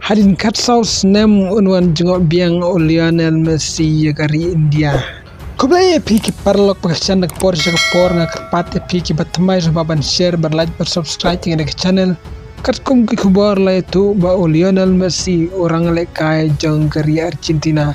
Hadin kat saus nem unwan jengok biang Lionel Messi dari India. Kublai piki parlok pagsan nak por sa por na karpat piki batmay sa baban share berlike bersubscribe dengan ke channel. Kat kum ki kubar la itu ba Lionel Messi orang lekai jeng dari Argentina.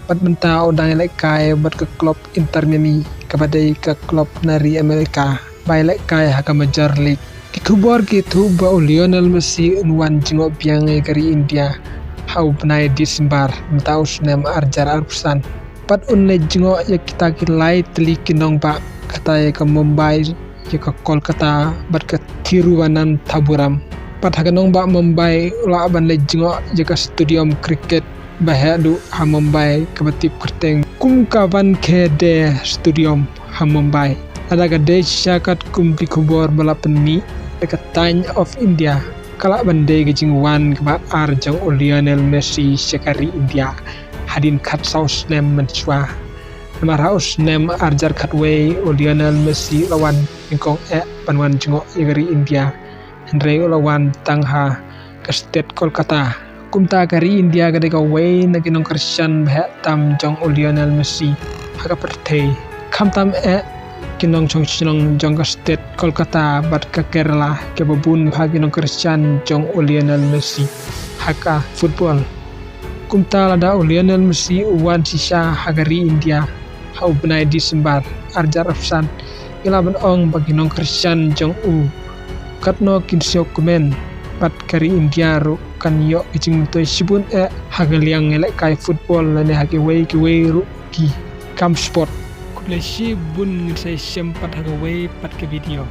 Pat mentau dang lekai bat ke klub Inter Miami kepada ke klub nari Amerika. Bai lekai haka Major League. Kubar gitu ba Lionel Messi unwan jengok biang dari India. Hau benai Desember mentau senem arjar arpusan. Pat unne jengok ya kita kilai teli kinong ba kata ya ke Mumbai ya ke Kolkata bat ke Tiruvanan Taburam. Pat hakanong ba Mumbai ula ban le jengok ya ke stadium cricket bahadu ha Mumbai ke batip kerteng kum kawan ke de stadium ha Mumbai. Ada ke de syakat kum pi kubor balapan mi dekat Time of India kalak bandai gejing wan keba arjang Lionel Messi sekari India hadin kat saus nem mensua namar haus nem arjar katway Lionel Messi lawan ingkong panwan jengok yagari India Andre lawan tangha ke state Kolkata kumta kari India gade ka way naginong Christian bhe tam jong Lionel Messi haka pertei kam tam kinong jong state Kolkata bat ke Kerala ke babun baginong Christian jong Lionel Messi haka football kumta lada Lionel Messi uwan sisa hagari India hau benai Desember arjar afsan ilaban ong baginong Christian jong katno kinsyo kumen bat kari India ru kan yo ijing toy sibun hagaliang elek kai football lane hagi way ru ki kam sport Lesi bun saya sempat hagawai pat ke video.